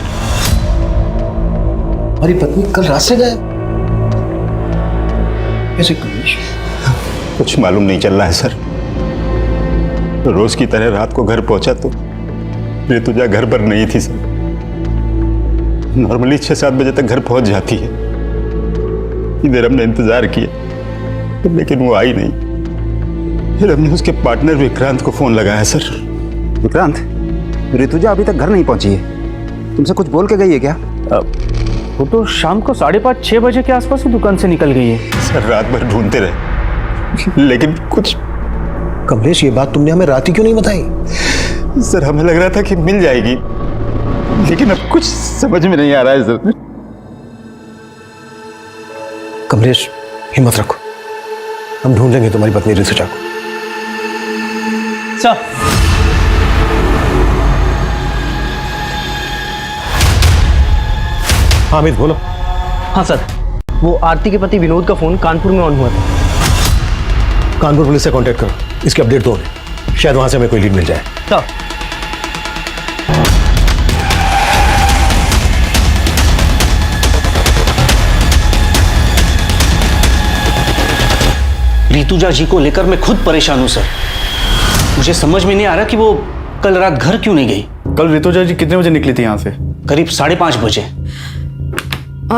हमारी पत्नी कल रात से गए कैसे? कमलेश, कुछ मालूम नहीं चल रहा है सर। रोज की तरह रात को घर पहुंचा तो ऋतुजा घर पर नहीं थी सर। नॉर्मली 6-7 बजे तक घर पहुंच जाती है। इधर हमने इंतजार किया लेकिन वो आई नहीं। फिर हमने उसके पार्टनर विक्रांत को फोन लगाया सर। विक्रांत, ऋतुजा अभी तक घर नहीं पहुंची है, तुमसे कुछ बोल के गई है क्या? वो तो शाम को 5:30-6 बजे के आसपास ही दुकान से निकल गई है। सर रात भर ढूंढते रहे लेकिन कुछ। कमलेश, ये बात तुमने हमें रात ही क्यों नहीं बताई? सर हमें लग रहा था कि मिल जाएगी, लेकिन अब कुछ समझ में नहीं आ रहा है सर। कमलेश, हिम्मत रखो, हम ढूंढ लेंगे तुम्हारी पत्नी ऋतुजा को। सर, हामिद बोलो। हाँ सर, वो आरती के पति विनोद का फोन कानपुर में ऑन हुआ था। कानपुर पुलिस से कांटेक्ट करो, इसकी अपडेट दो हमें, शायद वहां से हमें कोई लीड मिल जाए। सर, ऋतुजा जी को लेकर मैं खुद परेशान हूं सर। मुझे समझ में नहीं आ रहा कि वो कल रात घर क्यों नहीं गई। कल ऋतुजा जी कितने बजे निकली थी यहाँ से? करीब 5:30 बजे।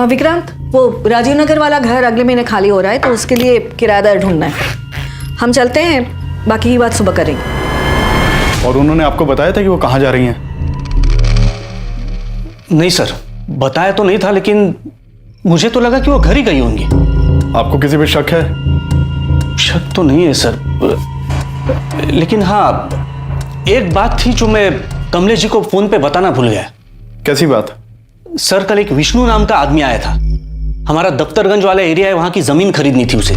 विक्रांत, वो राजीव नगर वाला घर अगले महीने खाली हो रहा है, तो उसके लिए किराएदार ढूंढना है। हम चलते हैं, बाकी की बात सुबह करेंगे। और उन्होंने आपको बताया था कि वो कहाँ जा रही हैं? नहीं सर, बताया तो नहीं था, लेकिन मुझे तो लगा कि वो घर ही गई होंगी। आपको किसी पे शक है? शक तो नहीं है सर, लेकिन हाँ, एक बात थी जो मैं कमलेश जी को फोन पे बताना भूल गया। कैसी बात? सर, कल एक विष्णु नाम का आदमी आया था। हमारा दफ्तरगंज वाला एरिया है, वहां की जमीन खरीदनी थी उसे,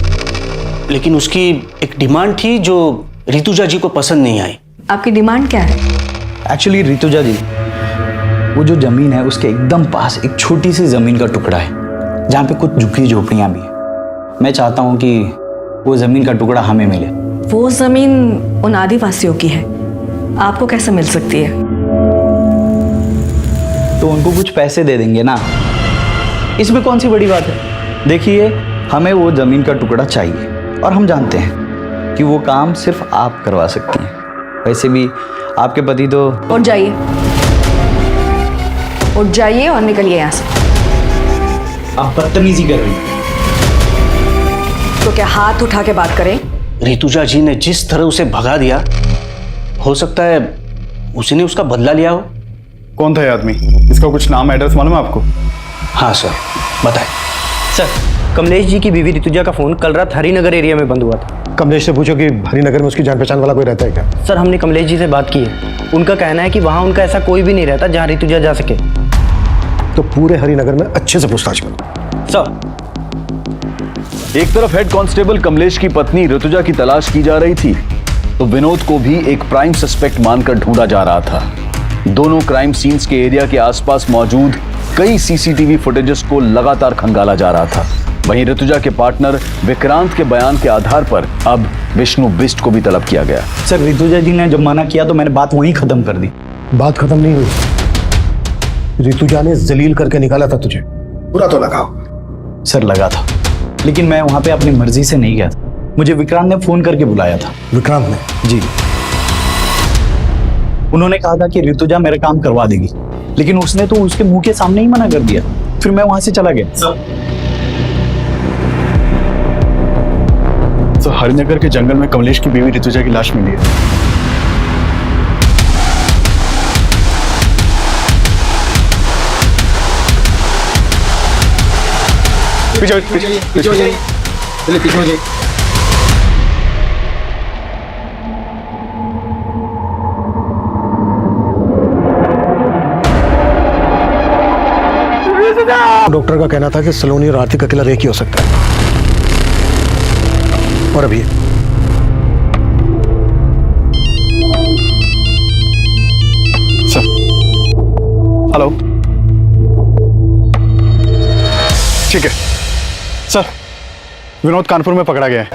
लेकिन उसकी एक डिमांड थी जो ऋतुजा जी को पसंद नहीं आई। आपकी डिमांड क्या है? एक्चुअली ऋतुजा जी, वो जो जमीन है उसके एकदम पास एक छोटी सी जमीन का टुकड़ा है जहाँ पे कुछ झुग्गी झोपड़ियाँ भी है। मैं चाहता हूँ कि वो जमीन का टुकड़ा हमें मिले। वो जमीन उन आदिवासियों की है, आपको कैसे मिल सकती है? तो उनको कुछ पैसे दे देंगे ना, इसमें कौन सी बड़ी बात है। देखिए, हमें वो जमीन का टुकड़ा चाहिए और हम जानते हैं कि वो काम सिर्फ आप करवा सकती हैं। वैसे भी आपके पति तो। उठ जाइए, उठ जाइए और निकलिए यहाँ से। आप बदतमीजी कर रही हैं। तो क्या हाथ उठा के बात करें? ऋतुजा जी ने जिस तरह उसे भगा दिया, हो सकता है उसी ने उसका बदला लिया हो। कौन था ये आदमी? इसका कुछ नाम एड्रेस मालूम है आपको? हाँ सर, बताएं। सर, कमलेश जी की बीवी ऋतुजा का फोन कल रात हरिनगर एरिया में बंद हुआ था। कमलेश से पूछो कि हरिनगर में उसकी जान पहचान वाला कोई रहता है क्या? सर, हमने कमलेश जी से बात की है, उनका कहना है कि वहाँ उनका ऐसा कोई भी नहीं रहता जहाँ ऋतुजा जा सके। तो पूरे हरिनगर में अच्छे से पूछताछ करो। सर, एक तरफ हेड कांस्टेबल कमलेश की पत्नी ऋतुजा की तलाश की जा रही थी, तो विनोद को भी एक प्राइम सस्पेक्ट मानकर ढूंढा जा रहा था। दोनों क्राइम सीन्स के एरिया के आसपास मौजूद कई सीसीटीवी फुटेजेस को लगातार खंगाला जा रहा था। वहीं ऋतुजा के पार्टनर विक्रांत के बयान के आधार पर अब विष्णु बिष्ट को भी तलब किया गया। सर, ऋतुजा जी ने जब मना किया तो मैंने बात वहीं खत्म कर दी। बात खत्म नहीं हुई, ऋतुजा ने जलील करके निकाला था तुझे, बुरा तो लगा होगा। सर, लगा था, लेकिन मैं वहां पे अपनी मर्जी से नहीं गया था। मुझे विक्रांत ने फोन करके बुलाया था। विक्रांत ने? जी। उन्होंने कहा था कि ऋतुजा मेरा काम करवा देगी, लेकिन उसने तो उसके मुंह के सामने ही मना कर दिया। फिर मैं वहां से चला गया। तो हरिनगर के जंगल में कमलेश की बीवी ऋतुजा की लाश मिली है। पीछे डॉक्टर का कहना था कि सलोनी और आरती का किलर एक ही हो सकता है। और अभी सर, हेलो, ठीक है सर, विनोद कानपुर में पकड़ा गया है।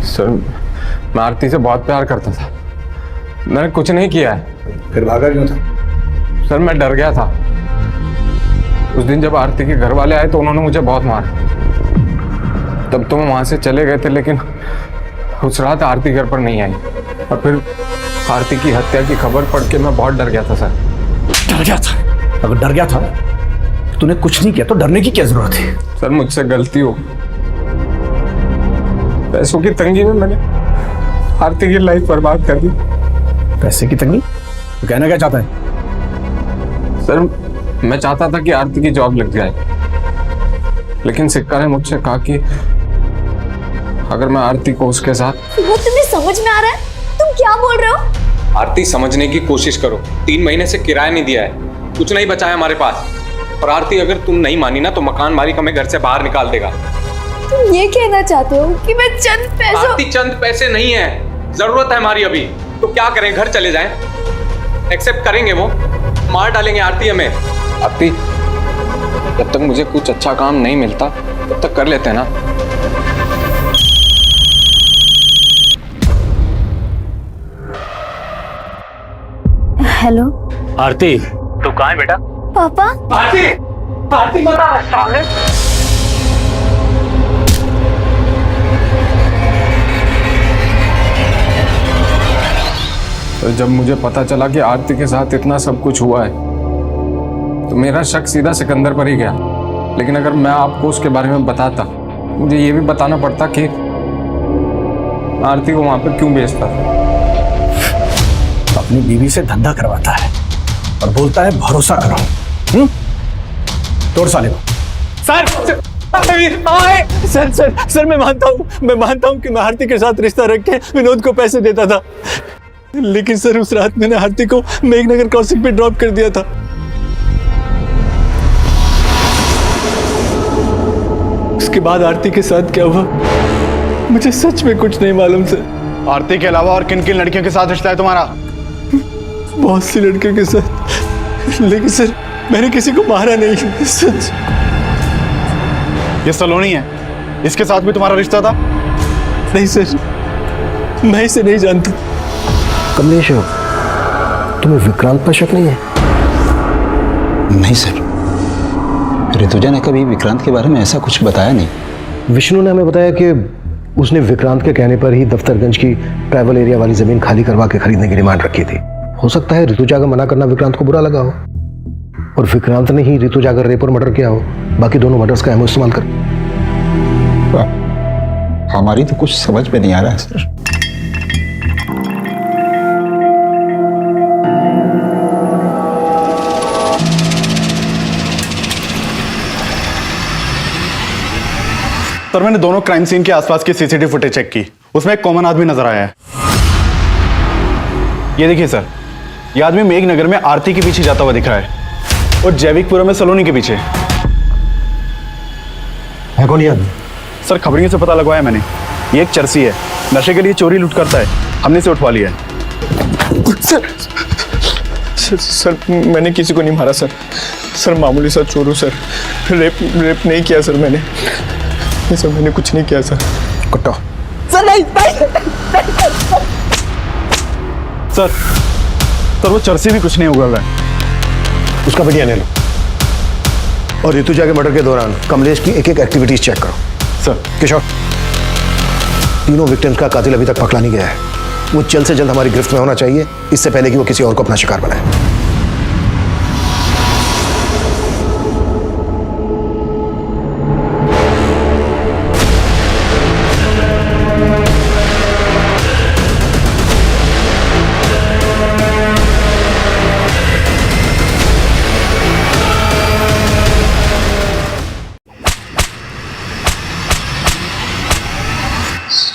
सर, मैं आरती से बहुत प्यार करता था, मैंने कुछ नहीं किया है। फिर भागा क्यों था? सर, मैं डर गया था। उस दिन जब आरती के घर वाले आए तो उन्होंने मुझे बहुत मारा। तब तो मैं वहां से चले गए थे, लेकिन उस रात आरती घर पर नहीं आई, और फिर आरती की हत्या की खबर पढ़ के मैं बहुत डर गया था सर। डर गया था? अगर डर गया था तूने कुछ नहीं किया तो डरने की क्या जरूरत है? सर, मुझसे गलती हो, पैसों की तंगी में मैंने आरती की लाइफ बर्बाद कर दी। पैसे की तंगी? तो कहना क्या चाहता है? सर मैं चाहता था कि आरती की जॉब लग जाए, लेकिन सिक्का ने मुझसे कहा कि अगर मैं आरती को उसके साथ। वो तुम्हें समझ में आ रहा है? तुम क्या बोल रहे हो? आरती समझने की कोशिश करो, 3 महीने से किराया नहीं दिया है, कुछ नहीं बचा है हमारे पास। और आरती अगर तुम नहीं मानी ना तो मकान मालिक हमें घर से बाहर निकाल देगा। तुम ये कहना चाहते हो कि मैं चंद पैसों? आरती चंद पैसे नहीं है, जरूरत है हमारी अभी। तो क्या करें, घर चले जाएं? एक्सेप्ट करेंगे वो? मार डालेंगे आरती हमें। आरती जब तक मुझे कुछ अच्छा काम नहीं मिलता तब तक कर लेते हैं ना। हेलो आरती, तू कहाँ है बेटा? पापा। आरती, आरती मरा साले। तो जब मुझे पता चला कि आरती के साथ इतना सब कुछ हुआ है तो मेरा शक सीधा सिकंदर पर ही गया। लेकिन अगर मैं आपको उसके बारे में बताता, मुझे ये भी बताना पड़ता कि आरती को वहां पर क्यों भेजता था। अपनी बीवी से धंधा करवाता है और बोलता है भरोसा करो। तोड़ साले को। सर सर सर सर मैं मानता हूँ कि मैं आरती के साथ रिश्ता रख के विनोद को पैसे देता था, लेकिन सर उस रात मैंने आरती को मेघनगर क्रॉसिंग पे ड्रॉप कर दिया था। उसके बाद आरती के साथ क्या हुआ मुझे सच में कुछ नहीं मालूम सर। आरती के अलावा और किन किन लड़कियों के साथ रिश्ता है तुम्हारा? बहुत सी लड़कियों के साथ, लेकिन सर मैंने किसी को मारा नहीं। सच। ये सलोनी है, इसके साथ भी तुम्हारा रिश्ता था? नहीं सर, मैं इसे नहीं जानता। कमलेश, तुम्हें विक्रांत पर शक नहीं है? नहीं सर, ऋतुजा ने कभी विक्रांत के बारे में ऐसा कुछ बताया नहीं। विष्णु ने हमें बताया कि उसने विक्रांत के कहने पर ही दफ्तरगंज की ट्रैवल एरिया वाली जमीन खाली करवा के खरीदने की डिमांड रखी थी। हो सकता है ऋतुजा का मना करना विक्रांत को बुरा लगा हो और विक्रांत ने ही ऋतुजा का रेप और मर्डर किया हो, बाकी दोनों मर्डर्स का एमओ इस्तेमाल कर। हमारी तो कुछ समझ में नहीं आ रहा है सर। सर मैंने दोनों क्राइम सीन के आसपास की सीसीटीवी फुटेज चेक की, उसमें एक कॉमन आदमी नजर आया है। ये देखिए सर, ये आदमी मेघनगर में आरती के पीछे जाता हुआ दिख रहा है और जैविकपुरम में सलोनी के पीछे। है कौन ये आदमी? सर खबरियों से पता लगवाया मैंने, ये एक चरसी है, नशे के लिए चोरी लूट करता है, हमने इसे उठवा लिया है। सर मैंने किसी को नहीं मारा सर। सर मामूली सा चोर हूँ सर, रेप नहीं किया सर मैंने। सर मैंने कुछ नहीं किया सर। कुत्ता। सर नहीं। सर वो चरसी भी कुछ नहीं हुआ है। उसका वीडियो ले लो और ऋतुजा के मर्डर के दौरान कमलेश की एक एक एक्टिविटीज चेक करो। सर। किशोर, तीनों विक्टिम्स का कातिल अभी तक पकड़ा नहीं गया है। वो जल्द से जल्द हमारी गिरफ्त में होना चाहिए, इससे पहले कि वो किसी और को अपना शिकार बनाए।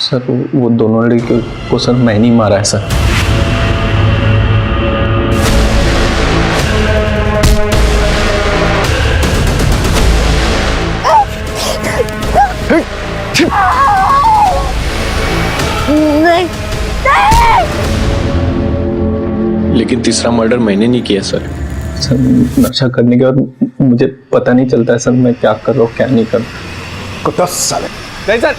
सर वो दोनों लड़कियों को सर मैं नहीं मारा है सर। लेकिन तीसरा मर्डर मैंने नहीं किया सर। सर नशा करने के बाद मुझे पता नहीं चलता है सर मैं क्या कर रहा हूँ क्या नहीं कर रहा। कुत्ता साले। नहीं सर,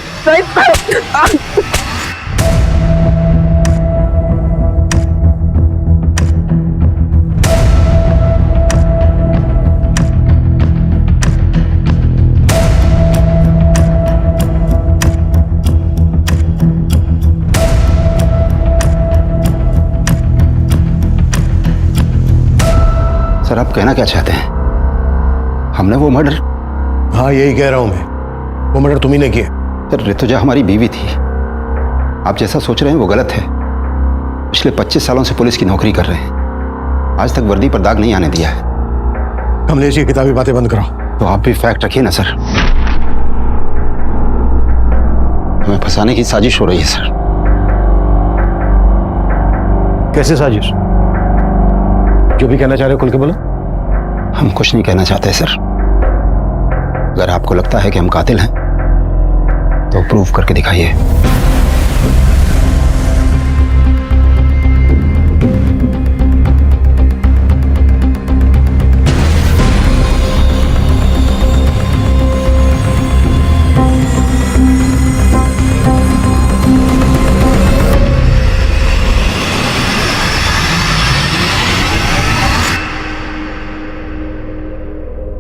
सर आप कहना क्या चाहते हैं? हमने वो मर्डर? हाँ यही कह रहा हूं मैं, वो मर्डर तुम्ही ने किया। सर ऋतुजा हमारी बीवी थी, आप जैसा सोच रहे हैं वो गलत है। पिछले 25 सालों से पुलिस की नौकरी कर रहे हैं, आज तक वर्दी पर दाग नहीं आने दिया है। कमलेश, ये किताबी बातें बंद कराओ। तो आप भी फैक्ट रखिए ना सर। हमें फंसाने की साजिश हो रही है सर। कैसे साजिश? जो भी कहना चाह रहे हो खुल के बोलो। हम कुछ नहीं कहना चाहते सर। अगर आपको लगता है कि हम कातिल हैं तो प्रूव करके दिखाइए।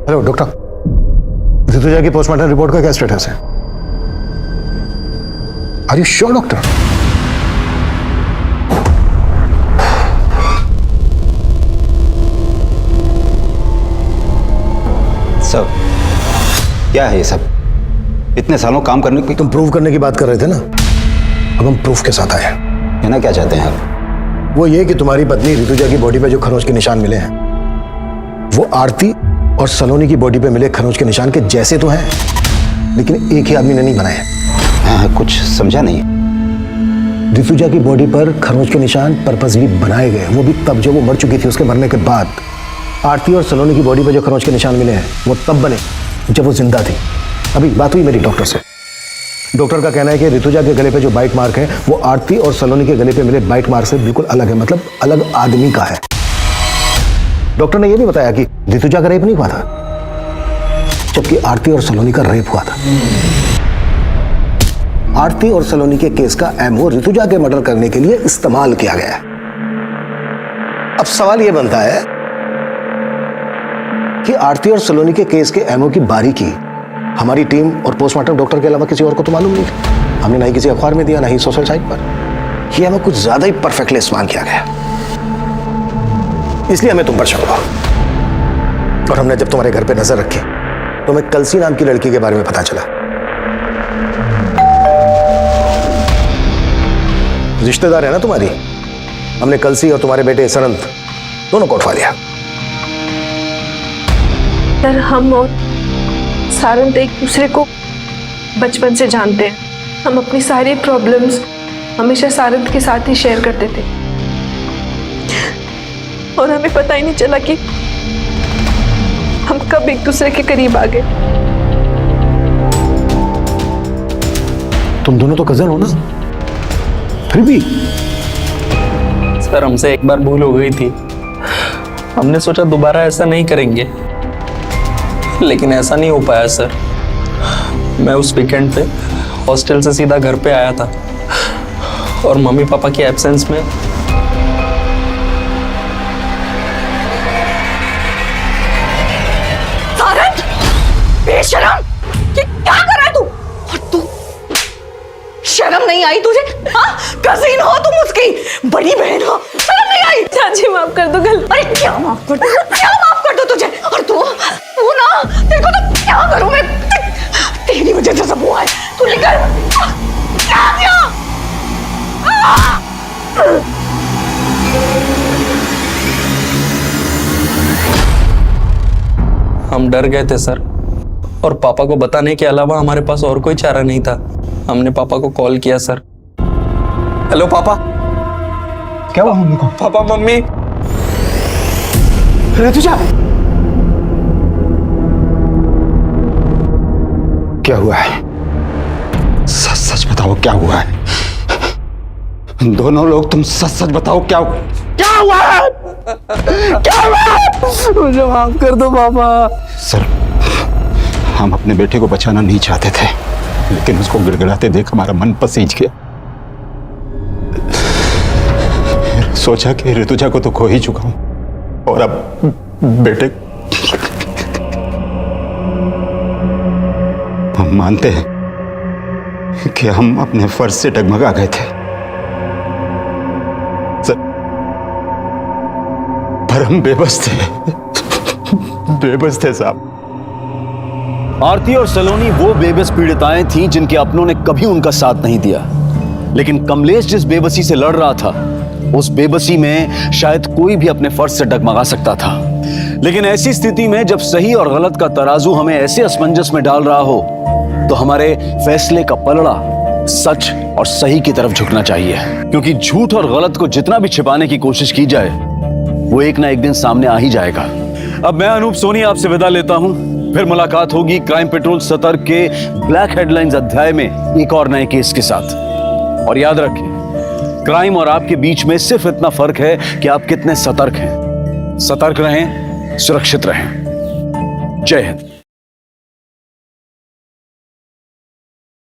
हेलो डॉक्टर, ऋतुजा की पोस्टमार्टम रिपोर्ट का क्या स्टेटस है? Are you sure doctor? सब क्या है ये सब? इतने सालों काम करने की तुम प्रूव करने की बात कर रहे थे ना, अब हम प्रूफ के साथ आए हैं। कहना क्या चाहते हैं आप? वो ये कि तुम्हारी पत्नी ऋतुजा की बॉडी पे जो खरोंच के निशान मिले हैं वो आरती और सलोनी की बॉडी पे मिले खरोंच के निशान के जैसे तो हैं, लेकिन एक ही आदमी ने नहीं बनाए। हाँ, कुछ समझा नहीं। ऋतुजा की बॉडी पर खरोंच के निशान पर्पसली बनाए गए, वो भी तब जब वो मर चुकी थी। उसके मरने के बाद आरती और सलोनी की बॉडी पर जो खरोंच के निशान मिले हैं वो तब बने जब वो जिंदा थी। अभी बात हुई मेरी डॉक्टर से। डॉक्टर का कहना है कि ऋतुजा के गले पे जो बाइट मार्क है वो आरती और सलोनी के गले पे मिले बाइट मार्क से बिल्कुल अलग है, मतलब अलग आदमी का है। डॉक्टर ने यह भी बताया कि ऋतुजा का रेप नहीं हुआ था, जबकि आरती और सलोनी का रेप हुआ था। आरती और सलोनी के केस का एमओ ऋतुजा के मर्डर करने के लिए इस्तेमाल किया गया है। अब सवाल यह बनता है कि आरती और सलोनी के केस के एमओ की बारीकी हमारी टीम और पोस्टमार्टम डॉक्टर के अलावा किसी और को तो मालूम नहीं था। हमने ना ही किसी अखबार में दिया, ना ही सोशल साइट पर। यह एमओ कुछ ज्यादा ही परफेक्टली इस्तेमाल किया गया, इसलिए हमें तुम पर शक हुआ। और हमने जब तुम्हारे घर पे नजर रखी तो हमें कलसी नाम की लड़की के बारे में पता चला। रिश्तेदार है ना तुम्हारी। हमने कलसी और तुम्हारे बेटे सनंत दोनों को उठवा लिया। सर, हम और सारंत एक दूसरे को बचपन से जानते हैं। हम अपनी सारी प्रॉब्लम्स हमेशा सारंत के साथ ही शेयर करते थे और हमें पता ही नहीं चला कि हम कब एक दूसरे के करीब आ गए। तुम दोनों तो कजन हो ना, फिर भी। सर, हमसे एक बार भूल हो गई थी। हमने सोचा दोबारा ऐसा नहीं करेंगे, लेकिन ऐसा नहीं हो पाया सर। मैं उस वीकेंड पे हॉस्टल से सीधा घर पे आया था और मम्मी पापा के एब्सेंस में सारंग, बेशरम, ये क्या कर रहा है तू? और तू शर्म नहीं आई तुझे? हाँ, कजिन हो तुम उसकी, बड़ी बहन हो, शर्म नहीं आई? चाची माफ कर दो गलती। अरे क्या माफ कर दो? क्या माफ कर दो तुझे? और तू ना, तेरे को तो क्या करूं मैं? तेरी वजह से सब हुआ है। तू निकल। क्या किया? हम डर गए थे सर, और पापा को बताने के अलावा हमारे पास और कोई चारा नहीं था। हमने पापा को कॉल किया सर। हेलो पापा। क्या हुआ मम्मी को? पापा, मम्मी। ऋतुजा, क्या हुआ है? सच सच बताओ क्या हुआ है? दोनों लोग तुम सच सच बताओ क्या हुआ है? क्या हुआ है? मुझे माफ कर दो पापा। सर, हम अपने बेटे को बचाना नहीं चाहते थे, लेकिन उसको गिड़गिड़ाते देख हमारा मन पसीज गया। सोचा कि ऋतुजा को तो खो ही चुका हूं और अब बेटे। हम मानते हैं कि हम अपने फर्ज से डगमगा गए थे सर, पर हम बेबस थे। बेबस थे साहब। आरती और सलोनी वो बेबस पीड़िताएं थीं जिनके अपनों ने कभी उनका साथ नहीं दिया। लेकिन कमलेश जिस बेबसी से लड़ रहा था, उस बेबसी में शायद कोई भी अपने फर्ज से डगमगा सकता था। लेकिन ऐसी स्थिति में जब सही और गलत का तराजू हमें ऐसे असमंजस में डाल रहा हो, तो हमारे फैसले का पलड़ा सच और सही की तरफ झुकना चाहिए। क्योंकि झूठ और गलत को जितना भी छिपाने की कोशिश की जाए, वो एक ना एक दिन सामने आ ही जाएगा। अब मैं अनूप सोनी आपसे विदा लेता हूं। फिर मुलाकात होगी क्राइम पेट्रोल सतर्क के ब्लैक हेडलाइंस अध्याय में एक और नए केस के साथ। और याद रखें, क्राइम और आपके बीच में सिर्फ इतना फर्क है कि आप कितने सतर्क हैं। सतर्क रहें, सुरक्षित रहें। जय हिंद।